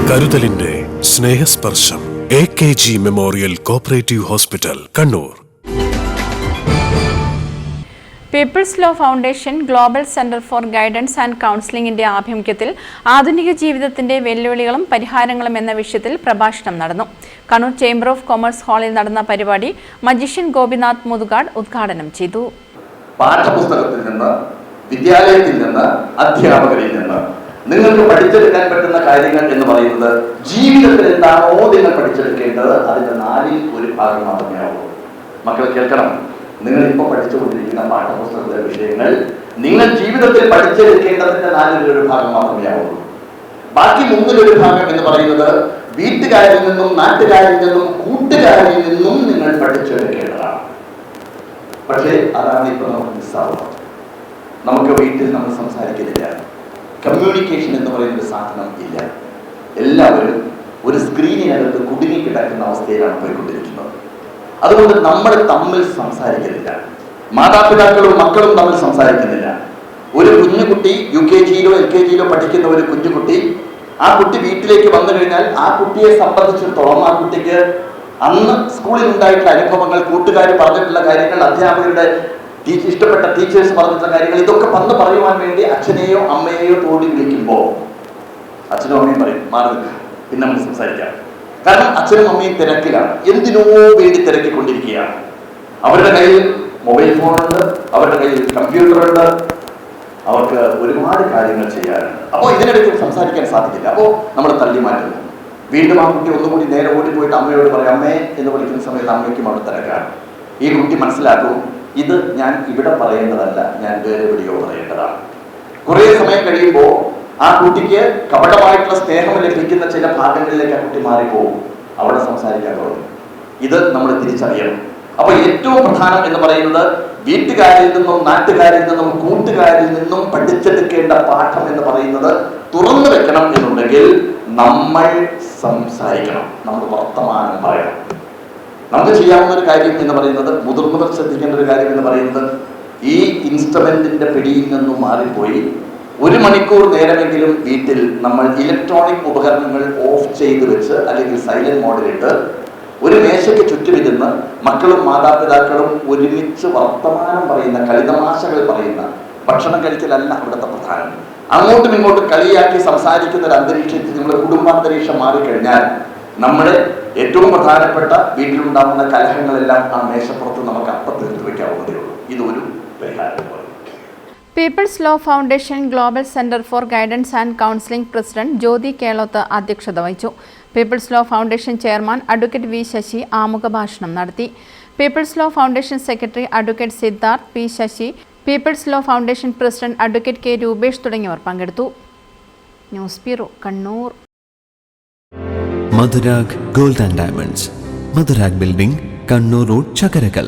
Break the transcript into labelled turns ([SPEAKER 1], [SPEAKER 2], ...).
[SPEAKER 1] കരുതലിന്റെ സ്നേഹസ്പർശം AKG memorial cooperative hospital, Kannur.
[SPEAKER 2] People's law foundation global centre for guidance and കൗൺസിലിംഗിന്റെ ആഭിമുഖ്യത്തിൽ ആധുനിക ജീവിതത്തിന്റെ വെല്ലുവിളികളും പരിഹാരങ്ങളും എന്ന വിഷയത്തിൽ പ്രഭാഷണം നടന്നു. കണ്ണൂർ ചേംബർ ഓഫ് കൊമേഴ്സ് ഹാളിൽ നടന്ന പരിപാടി മജീഷ്യൻ ഗോപിനാഥ് മുതുകാട് ഉദ്ഘാടനം ചെയ്തു.
[SPEAKER 3] പാഠപുസ്തകത്തിൽ നിന്ന്, വിദ്യാലയത്തിൽ നിന്ന്, അധ്യാപകരിൽ നിന്ന് നിങ്ങൾക്ക് പഠിച്ചെടുക്കാൻ പറ്റുന്ന കാര്യങ്ങൾ എന്ന് പറയുന്നത് ജീവിതത്തിൽ എന്താണോ നിങ്ങൾ പഠിച്ചെടുക്കേണ്ടത് അതിന്റെ 1/4 ഭാഗം മാത്രമേ ആവൂ. മക്കൾ കേൾക്കണം, നിങ്ങൾ ഇപ്പോൾ പഠിച്ചുകൊണ്ടിരിക്കുന്ന പാഠപുസ്തകത്തിലെ വിഷയങ്ങൾ നിങ്ങൾ ജീവിതത്തിൽ പഠിച്ചെടുക്കേണ്ടതിന്റെ 1/4 ഭാഗം മാത്രമേ ആവുള്ളൂ. ബാക്കി 3/1 ഭാഗം എന്ന് പറയുന്നത് വീട്ടുകാരിൽ നിന്നും, നാട്ടുകാരിൽ നിന്നും, കൂട്ടുകാരിൽ നിന്നും നിങ്ങൾ പഠിച്ചെടുക്കേണ്ടതാണ്. പക്ഷേ അതാണ് ഇപ്പൊ നമുക്ക് മിസ്സാവുന്നത്. നമുക്ക് വീട്ടിൽ നമ്മൾ സംസാരിക്കുന്നില്ല. കമ്മ്യൂണിക്കേഷൻ എന്ന് പറയുന്ന ഒരു സാധനം ഇല്ല. എല്ലാവരും ഒരു സ്ക്രീനിനകത്ത് കുടുങ്ങിക്കിടക്കുന്ന അവസ്ഥയിലാണ് പോയിക്കൊണ്ടിരിക്കുന്നത്. അതുകൊണ്ട് നമ്മൾ തമ്മിൽ സംസാരിക്കുന്നില്ല. മാതാപിതാക്കളും മക്കളും തമ്മിൽ സംസാരിക്കുന്നില്ല. ഒരു കുഞ്ഞുകുട്ടി UKG-യിലോ LKG-യിലോ പഠിക്കുന്ന ഒരു കുഞ്ഞുകുട്ടി, ആ കുട്ടി വീട്ടിലേക്ക് വന്നു കഴിഞ്ഞാൽ ആ കുട്ടിയെ സംബന്ധിച്ചിടത്തോളം ആ കുട്ടിക്ക് അന്ന് സ്കൂളിൽ ഉണ്ടായിട്ടുള്ള അനുഭവങ്ങൾ, കൂട്ടുകാർ പറഞ്ഞിട്ടുള്ള കാര്യങ്ങൾ, അധ്യാപകരുടെ ഇഷ്ടപ്പെട്ട ടീച്ചേഴ്സ് പറഞ്ഞിട്ടുള്ള കാര്യങ്ങൾ, ഇതൊക്കെ വന്ന് പറയുവാൻ വേണ്ടി അച്ഛനെയോ അമ്മയെയോ തോടി വിളിക്കുമ്പോൾ അച്ഛനും അമ്മയും പറയും, മാറി നിൽക്കുക, പിന്നെ നമുക്ക് സംസാരിക്കാം. കാരണം അച്ഛനും അമ്മയും തിരക്കിലാണ്, എന്തിനോ വേണ്ടി തിരക്കിക്കൊണ്ടിരിക്കുകയാണ്. അവരുടെ കയ്യിൽ മൊബൈൽ ഫോണുണ്ട്, അവരുടെ കയ്യിൽ കമ്പ്യൂട്ടറുണ്ട്, അവർക്ക് ഒരുപാട് കാര്യങ്ങൾ ചെയ്യാറുണ്ട്. അപ്പോൾ ഇതിനിടയ്ക്ക് സംസാരിക്കാൻ സാധിക്കില്ല. അപ്പോൾ നമ്മൾ തള്ളി മാറ്റുന്നു. വീണ്ടും ആ കുട്ടി ഒന്നുകൂടി നേരെ ഓടിപ്പോയിട്ട് അമ്മയോട് പറയും, അമ്മേ എന്ന് വിളിക്കുന്ന സമയത്ത് അമ്മയ്ക്കും അവിടെ തിരക്കാണ്. ഈ കുട്ടി മനസ്സിലാക്കും, ഇത് ഞാൻ ഇവിടെ പറയേണ്ടതല്ല, ഞാൻ വേറെ എവിടെയോ പറയേണ്ടതാണ്. കുറേ സമയം കഴിയുമ്പോൾ ആ കുട്ടിക്ക് കപടമായിട്ടുള്ള സ്നേഹം ലഭിക്കുന്ന ചില ഭാഗങ്ങളിലേക്ക് ആ കുട്ടി മാറിപ്പോകും. അവിടെ സംസാരിക്കാൻ തുടങ്ങും. ഇത് നമ്മൾ തിരിച്ചറിയണം. അപ്പൊ ഏറ്റവും പ്രധാനം എന്ന് പറയുന്നത് വീട്ടുകാരിൽ നിന്നും, നാട്ടുകാരിൽ നിന്നും, കൂട്ടുകാരിൽ നിന്നും പഠിച്ചെടുക്കേണ്ട പാഠം എന്ന് പറയുന്നത് തുറന്നു വെക്കണം എന്നുണ്ടെങ്കിൽ നമ്മൾ സംസാരിക്കണം, നമ്മൾ വർത്തമാനം പറയണം. നമുക്ക് ചെയ്യാവുന്ന ഒരു കാര്യം എന്ന് പറയുന്നത്, മുതിർന്നവർ ശ്രദ്ധിക്കേണ്ട ഒരു കാര്യം എന്ന് പറയുന്നത്, ഈ ഇൻസ്ട്രുമെന്റിന്റെ പിടിയിൽ നിന്നും മാറിപ്പോയി 1 മണിക്കൂർ നേരമെങ്കിലും വീട്ടിൽ നമ്മൾ ഇലക്ട്രോണിക് ഉപകരണങ്ങൾ ഓഫ് ചെയ്ത് വെച്ച് അല്ലെങ്കിൽ സൈലന്റ് മോഡിലിട്ട് ഒരു മേശയ്ക്ക് ചുറ്റുമിരുന്ന് മക്കളും മാതാപിതാക്കളും ഒരുമിച്ച് വർത്തമാനം പറയുന്ന, കളിതമാശകൾ പറയുന്ന, ഭക്ഷണം കഴിക്കലല്ല അവിടുത്തെ പ്രധാനം. അങ്ങോട്ടും ഇങ്ങോട്ടും കളിയാക്കി സംസാരിക്കുന്ന ഒരു അന്തരീക്ഷത്തിൽ നമ്മുടെ കുടുംബാന്തരീക്ഷം മാറിക്കഴിഞ്ഞാൽ നമ്മുടെ ഏറ്റവും പ്രധാനപ്പെട്ട വീട്ടിലുണ്ടാകുന്ന കലഹങ്ങളെല്ലാം ആ മേശപ്പുറത്ത് നമുക്ക് അപ്പം തീർത്ത് വയ്ക്കാവുന്നതേ ഉള്ളൂ. ഇതൊരു പരിഹാരം.
[SPEAKER 2] People's law foundation global centre for guidance and Counselling president Jyothi Keloth അധ്യക്ഷത വഹിച്ചു. People's law Foundation chairman advocate V Sasi ആമുഖ ഭാഷണം നടത്തി. People's law Foundation secretary advocate Siddharth P Sasi, People's law Foundation president advocate K Rupesh തുടങ്ങിയവർ പങ്കെടുത്തു. News bureau, Kannur.
[SPEAKER 4] Madhurag Gold and Diamonds, Madhurag Building, Kannur Road, Chakkarakal.